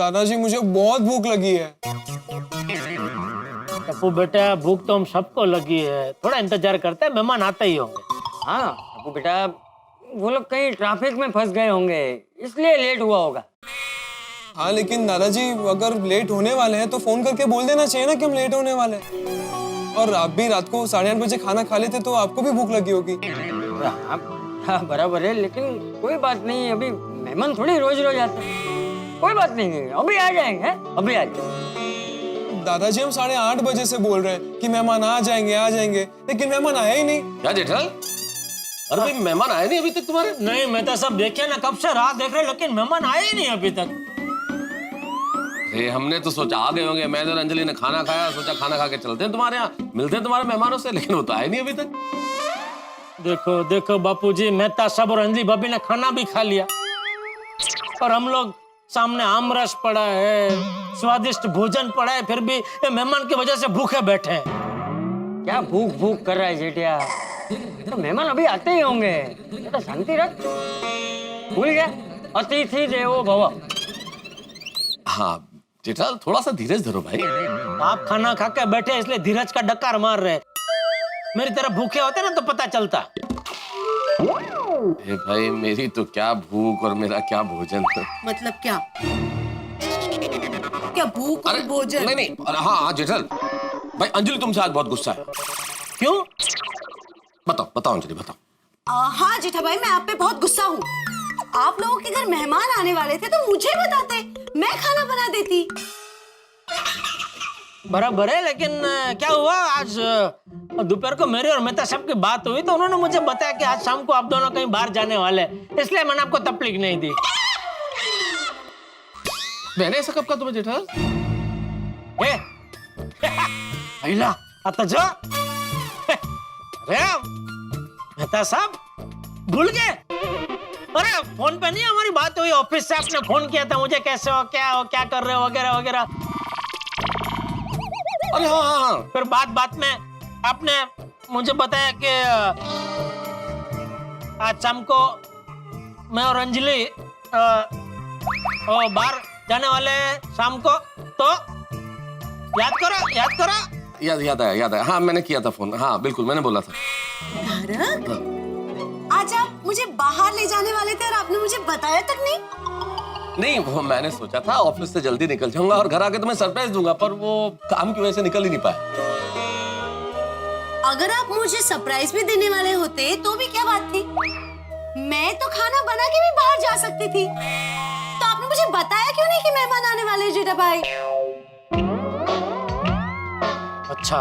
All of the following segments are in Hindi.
दादाजी मुझे बहुत भूख लगी है। टप्पू बेटा भूख तो हम सबको लगी है, थोड़ा इंतजार करते हैं, मेहमान आते ही होंगे। हाँ टप्पू बेटा, वो लोग कहीं ट्रैफिक में फंस गए होंगे इसलिए लेट हुआ होगा। हाँ लेकिन दादाजी अगर लेट होने वाले हैं तो फोन करके बोल देना चाहिए ना कि हम लेट होने वाले हैं। और आप भी रात को 8:30 बजे खाना खा लेते तो आपको भी भूख लगी होगी। हाँ बराबर है, लेकिन कोई बात नहीं, अभी मेहमान थोड़ी रोज रोज आते हैं। कोई बात नहीं, अभी आ जाएंगे, अभी आ जाएंगे। दादाजी हम 8:30 बजे से बोल रहे हैं कि मेहमान आ जाएंगे, लेकिन मेहमान आया ही नहीं। क्या जेठालाल, अरे भाई मेहमान आए नहीं अभी तक तुम्हारे? नहीं, मैं तो सब देखे ना, कब से राह देख रहे, लेकिन मेहमान आए ही नहीं अभी तक। हमने तो सोचा आ गए होंगे, मैं और अंजलि ने खाना खाया, सोचा खाना खा के चलते हैं तुम्हारे यहाँ, मिलते हैं तुम्हारे मेहमानों से, लेकिन वो तो आए नहीं अभी तक। देखो देखो बापूजी, मेहता साहब और अंजलि भाभी ने खाना भी खा लिया और हम लोग सामने आमरस पड़ा है, स्वादिष्ट भोजन पड़ा है, फिर भी ये मेहमान की वजह से भूखे बैठे हैं। क्या भूख भूख कर रहा है जेठिया, तो मेहमान अभी आते ही होंगे, बेटा शांति रख। भूल गया, अतिथि देवो भव। हाँ जेठालाल, थोड़ा सा धीरज धरो भाई। आप खाना खा के बैठे इसलिए धीरज का डकार मार रहे, मेरी तरह भूखे होते ना तो पता चलता। भाई मेरी तो क्या भूख और मेरा क्या भोजन। मतलब क्या क्या भूख और भोजन? नहीं नहीं, हाँ जेठालाल भाई, अंजलि तुमसे आज बहुत गुस्सा है। क्यों? बताओ बताओ अंजलि बताओ। हाँ जेठा भाई, मैं आप पे बहुत गुस्सा हूँ। आप लोगों के घर मेहमान आने वाले थे तो मुझे बताते, मैं खाना बना देती। बराबर है, लेकिन क्या हुआ, आज दोपहर को मेरे और मेहता साहब की बात हुई तो उन्होंने मुझे बताया कि आज शाम को आप दोनों कहीं बाहर जाने वाले, इसलिए मैंने आपको तकलीफ नहीं दी। मैंने ऐसा कब कहा तुम्हें जेठालाल? अहिला आता जो। अरे मेहता साहब भूल गए? अरे फोन पे नहीं हमारी बात हुई, ऑफिस से आपने फोन किया था मुझे, कैसे हो, क्या कर रहे हो, वगैरह वगैरह। अरे हाँ हाँ हाँ। फिर बात में आपने मुझे बताया कि आज शाम को मैं और अंजलि बाहर जाने वाले हैं शाम को, तो याद करो। याद है, हाँ मैंने किया था फोन, हाँ बिल्कुल मैंने बोला था। तारक, आज आप मुझे बाहर ले जाने वाले थे और आपने मुझे बताया तक नहीं? नहीं, वो मैंने सोचा था ऑफिस से जल्दी निकल जाऊंगा और घर आके तुम्हें सरप्राइज दूंगा, पर वो काम की वजह से निकल ही नहीं पाया। अगर आप मुझे सरप्राइज भी देने वाले होते तो भी क्या बात थी, मैं तो खाना बना के भी बाहर जा सकती थी। तो आपने मुझे बताया क्यों नहीं कि मेहमान आने वाले हैं जेठा भाई? अच्छा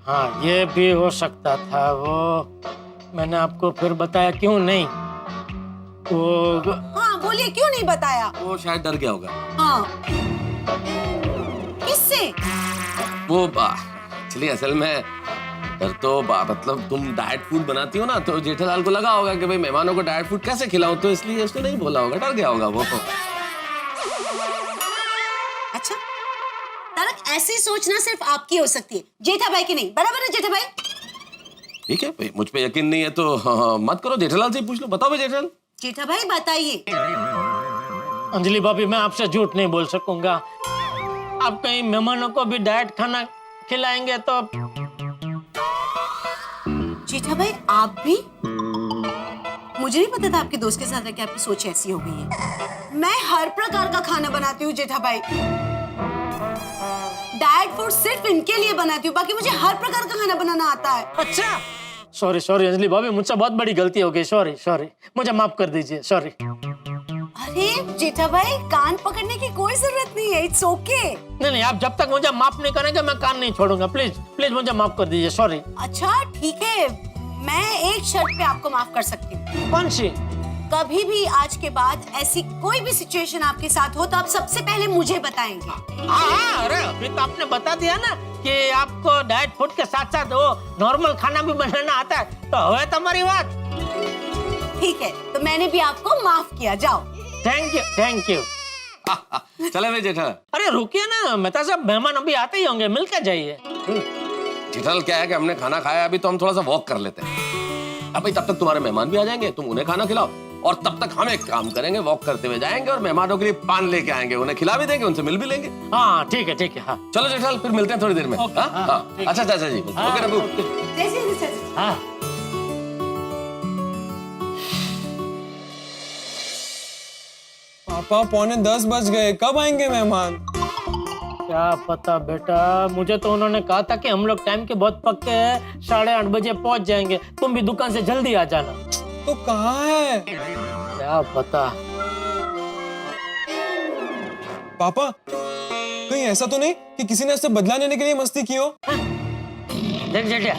हाँ, ये भी हो सकता था, वो मैंने आपको फिर बताया क्यों नहीं। वो हाँ बोलिए, क्यों नहीं बताया? वो शायद डर गया होगा। हाँ किससे? वो एक्चुअली असल में डर तो मतलब तुम डाइट फूड बनाती हो ना, तो जेठालाल को लगा होगा कि भाई मेहमानों को डाइट फूड कैसे खिलाऊं, तो इसलिए उसने नहीं बोला होगा, डर गया होगा वो। अच्छा तारक, ऐसी सोचना सिर्फ आपकी हो सकती है, जेठा भाई की नहीं, बराबर है जेठा भाई? ठीक है भाई, मुझ पे यकीन नहीं है तो मत करो, जेठालाल से पूछ लो। बताओ भाई जेठालाल। जेठा भाई बताइए। अंजलि भाभी, मैं आपसे झूठ नहीं बोल सकूंगा, आप कहीं मेहमानों को भी डाइट खाना खिलाएंगे तो। जेठा भाई आप भी? मुझे नहीं पता था आपके दोस्त के साथ रह के आपकी सोच ऐसी हो गई है। मैं हर प्रकार का खाना बनाती हूँ जेठा भाई, डाइट फूड सिर्फ इनके लिए बनाती हूँ, बाकी मुझे हर प्रकार का खाना बनाना आता है। अच्छा सॉरी अंजलि भाभी, मुझसे बहुत बड़ी गलती हो गई, सॉरी, मुझे माफ कर दीजिए, सॉरी। अरे जेठा भाई, कान पकड़ने की कोई जरूरत नहीं है, इट्स ओके। नहीं, आप जब तक मुझे माफ नहीं करेंगे मैं कान नहीं छोड़ूंगा, प्लीज मुझे माफ कर दीजिए, सॉरी। अच्छा ठीक है, मैं एक शर्त पे आपको माफ कर सकती हूँ। कौन सी? कभी भी आज के बाद ऐसी कोई भी सिचुएशन आपके साथ हो तो आप सबसे पहले मुझे बताएंगे। हाँ, अरे अभी तो आपने बता दिया ना कि आपको डाइट फूड के साथ साथ वो नॉर्मल खाना भी बनाना आता है, तो हुआ तुम्हारी बात। ठीक है, तो मैंने भी आपको माफ किया, जाओ। Thank you. चले भाई जेठालाल। अरे रुकिए ना मेहता साहब, मेहमान अभी आते ही होंगे, मिल के जाइए। जेठालाल क्या है कि हमने खाना खाया, अभी तो हम थोड़ा सा वॉक कर लेते हैं। अभी तब तक तुम्हारे मेहमान भी आ जाएंगे, तुम उन्हें खाना खिलाओ, और तब तक हम एक काम करेंगे, वॉक करते हुए जाएंगे और मेहमानों के लिए पान लेके आएंगे, उन्हें खिला भी देंगे, उनसे मिल भी लेंगे। हाँ ठीक है हाँ। चलो जेठालाल, फिर मिलते हैं थोड़ी देर में। ओके, हाँ? हाँ, हाँ। ठीक अच्छा चाचा जी, ओके रघु। जैसे जैसे हाँ पापा 9:45 बज गए, कब आएंगे मेहमान? क्या पता बेटा, मुझे तो उन्होंने कहा था कि हम लोग टाइम के बहुत पक्के हैं, 8:30 बजे पहुंच जाएंगे, तुम भी दुकान से जल्दी आ जाना। तो कहाँ है क्या पता। पापा? कहीं ऐसा तो नहीं कि किसी ने उससे बदला लेने के लिए मस्ती की हो? देख जेठिया,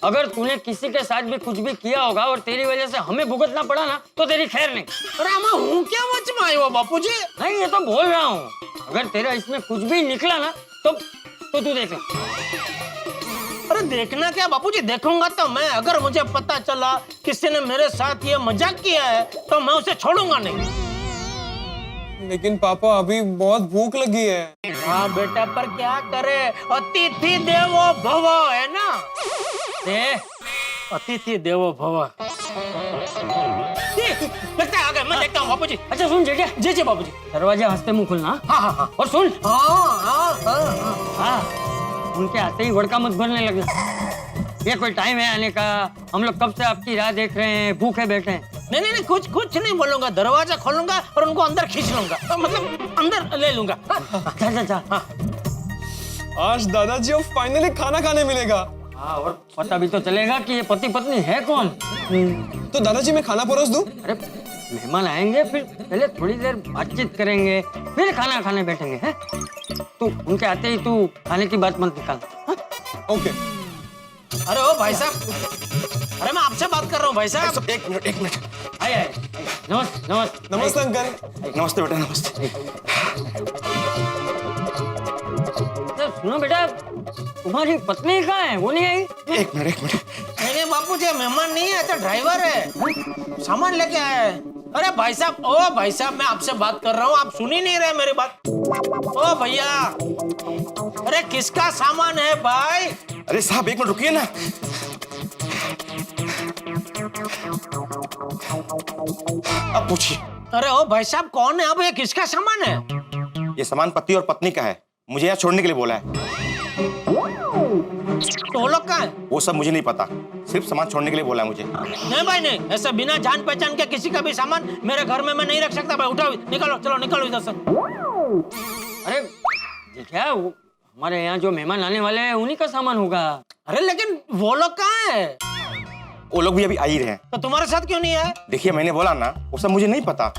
अगर तूने किसी के साथ भी कुछ भी किया होगा और तेरी वजह से हमें भुगतना पड़ा ना, तो तेरी खैर नहीं। अरे मैं हूँ क्या वच में आयो बापूजी? नहीं, ये तो बोल रहा हूँ, अगर तेरा इसमें कुछ भी निकला ना तो तू देख ले। अरे देखना क्या बापूजी, देखूंगा तो मैं। अगर मुझे पता चला किसी ने मेरे साथ ये मजाक किया है तो मैं उसे छोड़ूंगा नहीं। लेकिन पापा अभी बहुत भूख लगी है। हाँ बेटा, पर क्या करे, अतिथि देवो भव है ना। अतिथि देवो भव। लगता है आ गए, मैं देखता हूँ बापूजी। अच्छा सुन जेठिया, जी जी बापूजी। दरवाजा हंसते मुंह खोलना। हाँ हाँ हाँ। और सुन, हाँ, उनके आते ही वड़का मत भरने लगना। ये कोई टाइम है आने का? हम लोग कब से आपकी राह देख रहे हैं, भूखे बैठे हैं। नहीं कुछ नहीं बोलूंगा, दरवाजा खोलूंगा और उनको अंदर खींच लूंगा, मतलब अंदर ले लूंगा। अच्छा। आज दादाजी को फाइनली खाना खाने मिलेगा। हाँ, और पता भी तो चलेगा कि ये पति पत्नी है कौन। तो दादाजी मैं खाना परोस दूं? अरे मेहमान आएंगे, फिर पहले थोड़ी देर बातचीत करेंगे, फिर खाना खाने बैठेंगे। हैं? तू उनके आते ही तू खाने की बात मत निकाल। हाँ? ओके। अरे ओ भाई साहब, अरे मैं आपसे बात कर रहा हूँ भाई साहब। एक मिनट। आए। नमस्ते। नमस्ते अंकल। नमस्ते बेटा, नमस्ते। सुनो बेटा, तुम्हारी पत्नी कहाँ है? वो नहीं आई? एक मिनट। नहीं बापू जी, मेहमान नहीं है, तो ड्राइवर है, सामान लेके आया है। अरे भाई साहब, ओ भाई साहब, मैं आपसे बात कर रहा हूँ, आप सुन ही नहीं रहे मेरी बात। ओ भैया, अरे किसका सामान है भाई? अरे साहब, एक मिनट रुकिए ना। अब पूछिए। अरे ओ भाई साहब, कौन है अब? ये किसका सामान है? ये सामान पति और पत्नी का है, मुझे यहाँ छोड़ने के लिए बोला है। तो वो लोग कहाँ है? वो सब मुझे नहीं पता, सिर्फ सामान छोड़ने के लिए बोला है मुझे। नहीं भाई नहीं, ऐसा बिना जान पहचान के किसी का भी सामान मेरे घर में मैं नहीं रख सकता भाई। उठाओ, निकालो, चलो निकालो इधर से। अरे क्या वो हमारे यहाँ जो मेहमान आने वाले हैं उन्हीं का सामान होगा। अरे लेकिन वो लोग कहाँ है? वो लोग भी अभी आ ही रहे हैं। तो तुम्हारे साथ क्यों नहीं आए? देखिए, मैंने बोला ना, वो सब मुझे नहीं पता,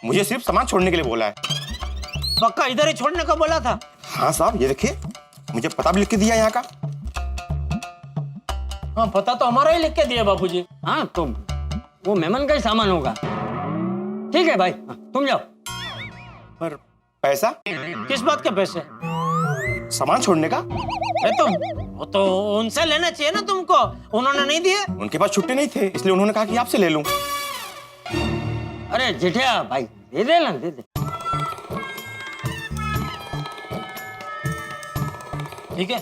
मुझे सिर्फ सामान छोड़ने के लिए बोला है। पक्का इधर ही छोड़ने को बोला था? हाँ साहब, ये देखिए, मुझे पता भी लिख के दिया यहाँ का। हाँ, पता तो हमारा ही लिख के दिया बापूजी। हाँ, तो वो मेहमान का ही सामान होगा। ठीक है भाई, तुम जाओ। पर पैसा? किस बात के पैसे? सामान छोड़ने का। अरे तो वो तो उनसे लेना चाहिए ना तुमको, उन्होंने नहीं दिए। उनके पास छुट्टे नहीं थे, इसलिए उन्होंने कहा कि आपसे ले लूं। अरे जेठिया भाई, दे दे ना, दे दे। ठीक है,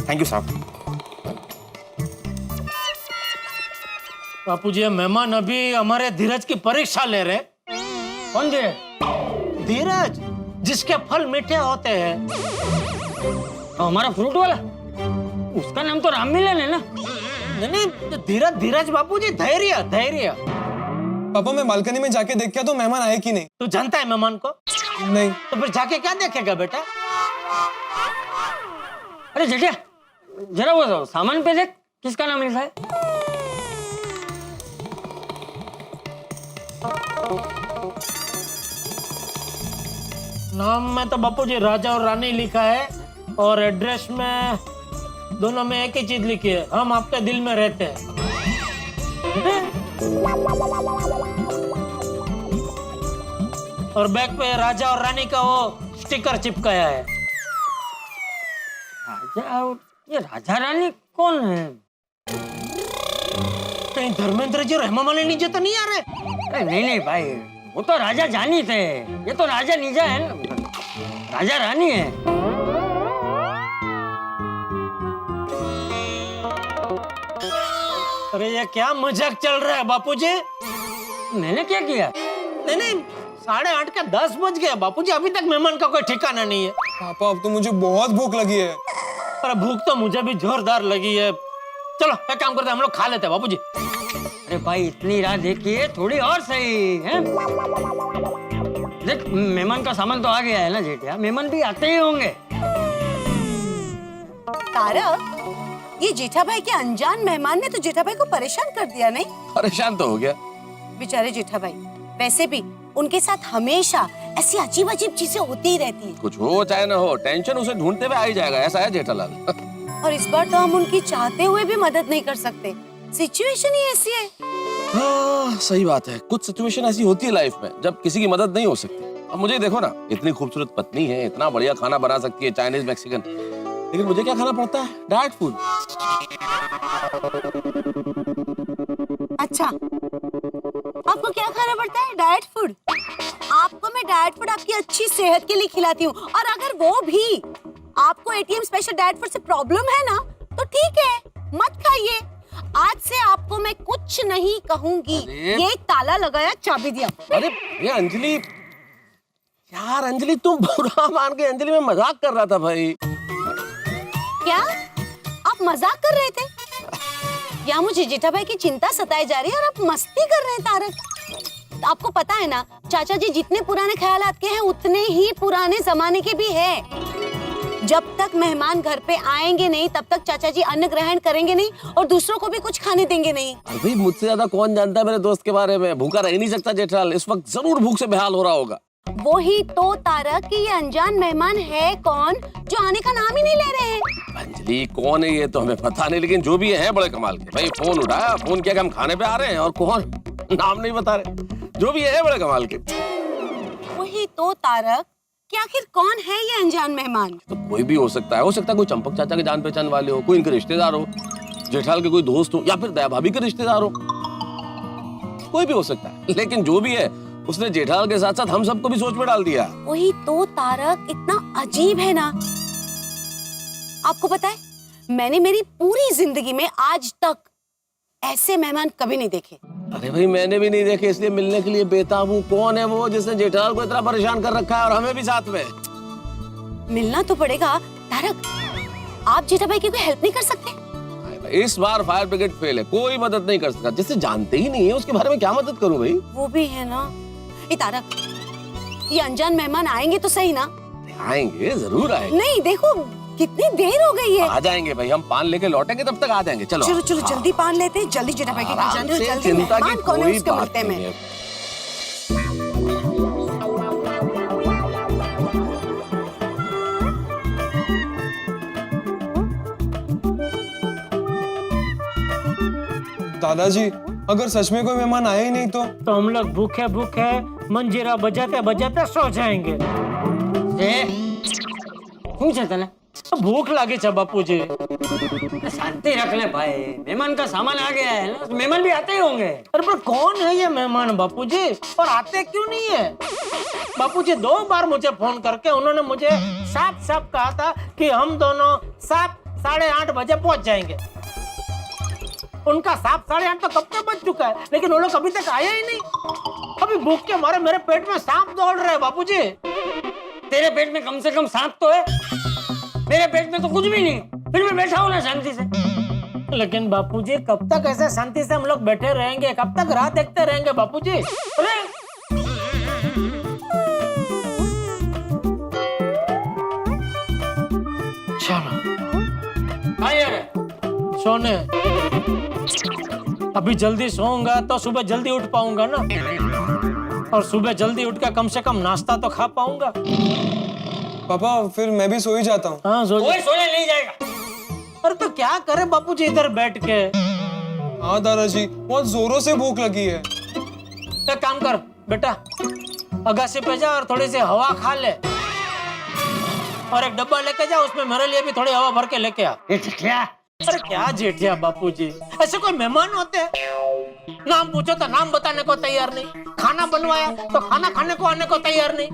थैंक यू साहब। बापूजी, मेहमान अभी हमारे धीरज की परीक्षा ले रहे। कौन दे? धीरज, जिसके फल मीठे होते हैं। तो हमारा फ्रूट वाला, उसका नाम तो राम मिलन है ना। नहीं, धीरज बापूजी, धैर्य। पापा मैं बालकनी में जाके देख के तो मेहमान आए कि नहीं। तू जानता है मेहमान को? नहीं। तो फिर जाके क्या देखेगा बेटा? अरे जेठिया, जरा वो सामान पे देख, किसका नाम लिखा है। नाम में तो बापूजी राजा और रानी लिखा है, और एड्रेस में दोनों में एक ही चीज लिखी है, हम आपके दिल में रहते हैं। और बैग पे राजा और रानी का वो स्टिकर चिपकाया है। राजा, ये राजा रानी कौन है? कहीं धर्मेंद्र जी और हेमा मालिनी जी तो नहीं आ रहे? अरे नहीं भाई, वो तो राजा जानी थे, ये तो राजा नीजा है ना, राजा रानी है। अरे ये क्या मजाक चल रहा है बापूजी? मैंने क्या किया? नहीं नहीं, 8:30 के 10 बज गए बापूजी, अभी तक मेहमान का कोई ठिकाना नहीं है। पापा अब तो मुझे बहुत भूख लगी है। अरे भूख तो मुझे भी जोरदार लगी है। चलो एक काम करते हैं, हम लोग खा लेते हैं बापूजी। अरे भाई इतनी रात देखिए, थोड़ी और सही है। देख मेहमान का सामान तो आ गया है ना जेठिया, मेहमान भी आते ही होंगे। तारक, ये जेठा भाई के अनजान मेहमान ने तो जेठा भाई को परेशान कर दिया नहीं? परेशान तो हो गया। बेचारे जेठा भाई, वैसे भी उनके साथ हमेशा ऐसी अजीब अजीब चीजें होती ही रहती हैं। कुछ हो चाहे ना हो, टेंशन उसे ढूंढते हुए आ ही जाएगा, ऐसा है जेठालाल। और इस बार तो हम उनकी चाहते हुए भी मदद नहीं कर सकते, सिचुएशन ही ऐसी है। हाँ सही बात है, कुछ सिचुएशन ऐसी होती है लाइफ में जब किसी की मदद नहीं हो सकती। अब मुझे देखो ना, इतनी खूबसूरत पत्नी है, इतना बढ़िया खाना बना सकती है, चाइनीज मैक्सिकन, लेकिन मुझे क्या खाना पड़ता है? Diet food. अच्छा, आपको क्या खाना पड़ता है? Diet food. आपको मैं डाइट फूड आपकी अच्छी सेहत के लिए खिलाती हूँ, और अगर वो भी आपको एटीएम स्पेशल डाइट फूड से प्रॉब्लम है ना, तो ठीक है, मत खाइए। आज से आपको मैं कुछ नहीं कहूंगी। ये ताला लगाया, चाबी दिया। अरे ये अंजलि, यार अंजलि तुम बुरा मान के, अंजलि मैं मजाक कर रहा था भाई। क्या आप मजाक कर रहे थे? या मुझे जेठा भाई की चिंता सताई जा रही है और आप मस्ती कर रहे हैं तारक? आपको पता है ना, चाचा जी जितने पुराने ख्यालात के हैं उतने ही पुराने जमाने के भी हैं। जब तक मेहमान घर पे आएंगे नहीं तब तक चाचा जी अन्न ग्रहण करेंगे नहीं और दूसरों को भी कुछ खाने देंगे नहीं। अरे मुझसे ज्यादा कौन जानता है मेरे दोस्त के बारे में? भूखा रह ही नहीं सकता जेठालाल, इस वक्त जरूर भूख से बेहाल हो रहा होगा। वो ही तो तारक कि ये अनजान मेहमान है कौन जो आने का नाम ही नहीं ले रहे हैं। अंजलि कौन है ये तो हमें पता नहीं, लेकिन जो भी है बड़े कमाल के। भाई फोन उठाया, फोन किया कि हम खाने पे आ रहे हैं, और कौन नाम नहीं बता रहे। जो भी है बड़े कमाल के। वही तो तारक कि आखिर कौन है ये अनजान मेहमान? तो कोई भी हो सकता है कोई चंपक चाचा के जान पहचान वाले हो, कोई इनके रिश्तेदार हो, जेठालाल के कोई दोस्त हो, या फिर दया भाभी के रिश्तेदार हो, कोई भी हो सकता है। लेकिन जो भी है उसने जेठालाल के साथ साथ हम सबको भी सोच में डाल दिया। वही तो तारक, इतना अजीब है ना। आपको पता है, मैंने मेरी पूरी जिंदगी में आज तक ऐसे मेहमान कभी नहीं देखे। अरे भाई मैंने भी नहीं देखे, इसलिए मिलने के लिए बेताब हूँ। कौन है वो जिसने जेठालाल को इतना परेशान कर रखा है, और हमें भी साथ में? मिलना तो पड़ेगा तारक। आप जेठा भाई की कोई हेल्प नहीं कर सकते? इस बार फायर ब्रिगेड फेल है, कोई मदद नहीं कर सकता। जिससे जानते ही नहीं है उसके बारे में क्या मदद करूं भाई? वो भी है ना। ये तारक, ये अनजान मेहमान आएंगे तो सही ना? आएंगे, जरूर आएंगे। नहीं देखो कितनी देर हो गई है। आ जाएंगे भाई, हम पान लेके लौटेंगे तब तक आ जाएंगे। चलो चलो चलो जल्दी पान लेते हैं, जल्दी जेठा भाई के घर जाने दो, जल्दी। चिंता की मेहमान कौन है कोई उसके बात मिलते नहीं में। है। दादाजी अगर सच में कोई मेहमान आए ही नहीं तो हम लोग भूखे भूखे मंजीरा बजाते बजाते सो जाएंगे। पूछे तने भूख लगी छ बापूजी। शांति रख ले भाई, मेहमान का सामान आ गया है ना, तो मेहमान भी आते ही होंगे। अरे पर कौन है ये मेहमान बापूजी, और आते क्यों नहीं है? बापूजी 2 बार मुझे फोन करके उन्होंने मुझे साफ साफ कहा था कि हम दोनों साफ 8:30 बजे पहुंच जाएंगे। उनका साफ 8:30 तो कब तक बज चुका है, लेकिन वो लोग अभी तक आया ही नहीं। अभी भूख के मारे मेरे पेट में सांप दौड़ रहे हैं बापूजी। तेरे पेट में कम से कम सांप तो है, मेरे पेट में तो कुछ भी नहीं, फिर मैं बैठा हूँ ना शांति से। लेकिन बापूजी कब तक ऐसे शांति से हम लोग बैठे रहेंगे, कब तक राह देखते रहेंगे बापूजी? अरे चलो सोने, अभी जल्दी सोऊंगा तो सुबह जल्दी उठ पाऊंगा ना, और सुबह जल्दी उठ कर कम से कम नाश्ता तो खा पाऊंगा। पापा फिर मैं भी सो ही जाता हूँ। हाँ सो कोई सोने नहीं जाएगा। अरे तो क्या करे बापूजी इधर बैठ के? हाँ दादाजी बहुत जोरों से भूख लगी है। एक काम कर बेटा, अगासी पे जा और थोड़ी सी हवा खा ले, और एक डब्बा लेके जा, उसमें मेरे लिए भी थोड़ी हवा भर के लेके आ। अरे क्या जेठिया बापूजी, ऐसे कोई मेहमान होते हैं? नाम पूछो तो नाम बताने को तैयार नहीं, खाना बनवाया तो खाना खाने को आने को तैयार नहीं।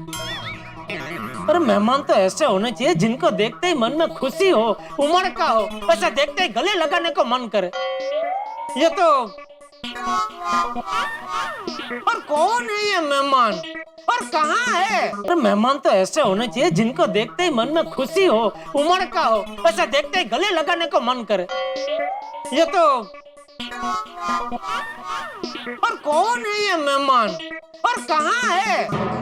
अरे मेहमान तो ऐसे होने चाहिए जिनको देखते ही मन में खुशी हो, उमड़ का हो, ऐसा देखते ही गले लगाने को मन करे। ये तो और कौन है ये मेहमान और कहाँ है? अरे मेहमान तो ऐसे होने चाहिए जिनको देखते ही मन में खुशी हो, उमड़ का हो, ऐसा देखते ही गले लगाने को मन करे। ये तो और कौन है ये मेहमान और कहाँ है?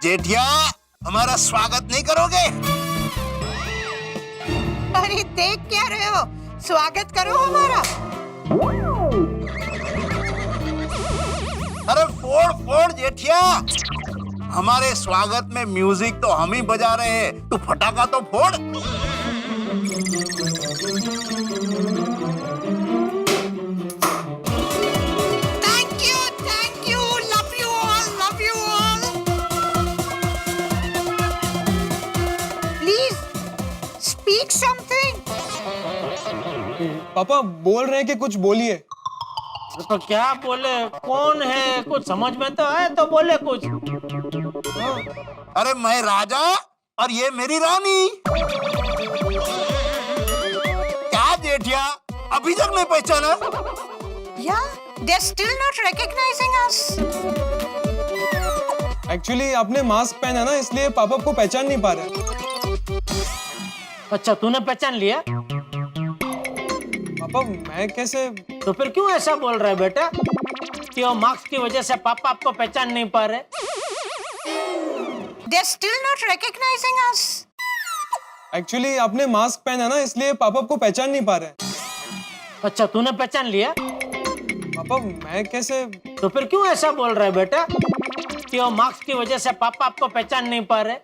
जेठिया, हमारा स्वागत नहीं करोगे? अरे देख क्या रहे हो, स्वागत करो हमारा। अरे फोड़ फोड़ जेठिया, हमारे स्वागत में म्यूजिक तो हम ही बजा रहे हैं, तू फटाका तो फोड़। Thank you, love you all. Please speak something. पापा बोल रहे हैं कि कुछ बोलिए। तो क्या बोले, कौन है, कुछ समझ में तो आए तो बोले कुछ। अरे मैं राजा और ये मेरी रानी। क्या जेठिया, अभी तक नहीं पहचाना? Yeah, they're still not recognizing us. Actually आपने मास्क पहना ना, इसलिए पापा आपको पहचान नहीं पा रहे। अच्छा, तूने पहचान लिया? पापा मैं कैसे? तो फिर क्यों ऐसा बोल रहा है बेटा कि वो मार्क्स की वजह से पापा आपको पहचान नहीं पा रहे? They're still not recognizing us. Actually आपने मास्क पहना ना, इसलिए पापा आपको पहचान नहीं पा रहे। अच्छा, तूने पहचान लिया? पापा मैं कैसे? तो फिर क्यों ऐसा बोल रहा है बेटा कि वो मार्क्स की वजह से पापा आपको पहचान नहीं पा रहे?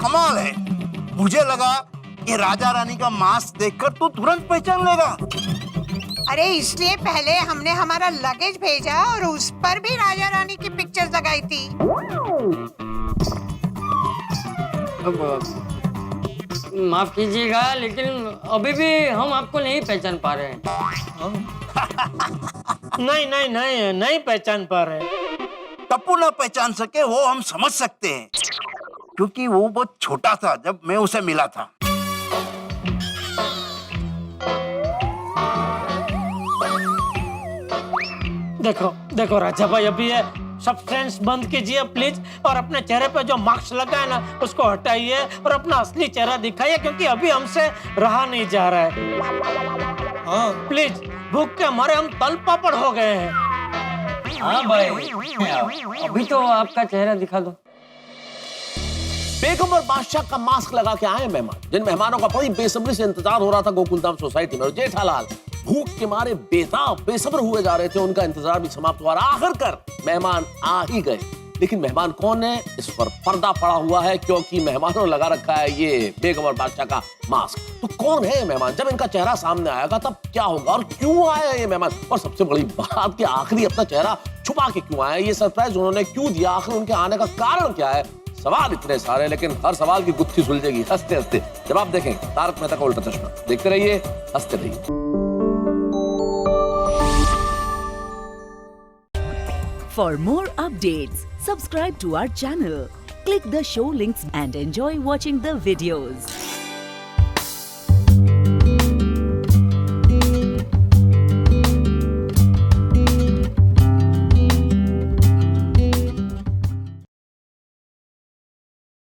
कमाल है, मुझे लगा कि राजा रानी का मास्क देखकर तू तुरंत पहचान लेगा। अरे इसलिए पहले हमने हमारा लगेज भेजा और उस पर भी राजा रानी की पिक्चर्स लगाई थी। माफ कीजिएगा, लेकिन अभी भी हम आपको नहीं पहचान पा रहे हैं। नहीं पहचान पा रहे। टप्पू ना पहचान सके वो हम समझ सकते हैं, क्योंकि वो बहुत छोटा था जब मैं उसे मिला था। देखो राजा भाई, अभी ये सब फ्रेंड्स बंद कीजिए प्लीज, और अपने चेहरे पे जो मार्क्स लगा है ना उसको हटाइए और अपना असली चेहरा दिखाइए, क्योंकि अभी हमसे रहा नहीं जा रहा है। हाँ प्लीज, भूख के मारे हम तल पापड़ हो गए हैं। हाँ भाई, अभी तो आपका चेहरा दिखा दो। बेगम और बादशाह का मास्क लगा के आए मेहमान, जिन मेहमानों का बड़ी बेसब्री से इंतजार हो रहा था गोकुलधाम सोसाइटी में, और जेठालाल भूख के मारे बेताब बेसब्र हुए जा रहे थे। उनका इंतजार भी समाप्त हुआ, आखिरकार मेहमान आ ही गए। लेकिन मेहमान कौन है, इस पर पर्दा पड़ा हुआ है, क्योंकि मेहमानों ने लगा रखा है ये बेगम और बादशाह का मास्क। तो कौन है मेहमान? जब इनका चेहरा सामने आएगा तब क्या होगा, और क्यों आया ये मेहमान, और सबसे बड़ी बात कि आखिरी अपना चेहरा छुपा के क्यों आया, ये सरप्राइज उन्होंने क्यों दिया, आखिर उनके आने का कारण क्या है। सवाल इतने सारे, लेकिन हर सवाल की गुत्थी सुलझेगी हंसते हंसते जब आप देखें तारक मेहता का उल्टा चश्मा। देखते रहिए, हंसते रहिए। For more updates, subscribe to our channel, click the show links and enjoy watching the videos.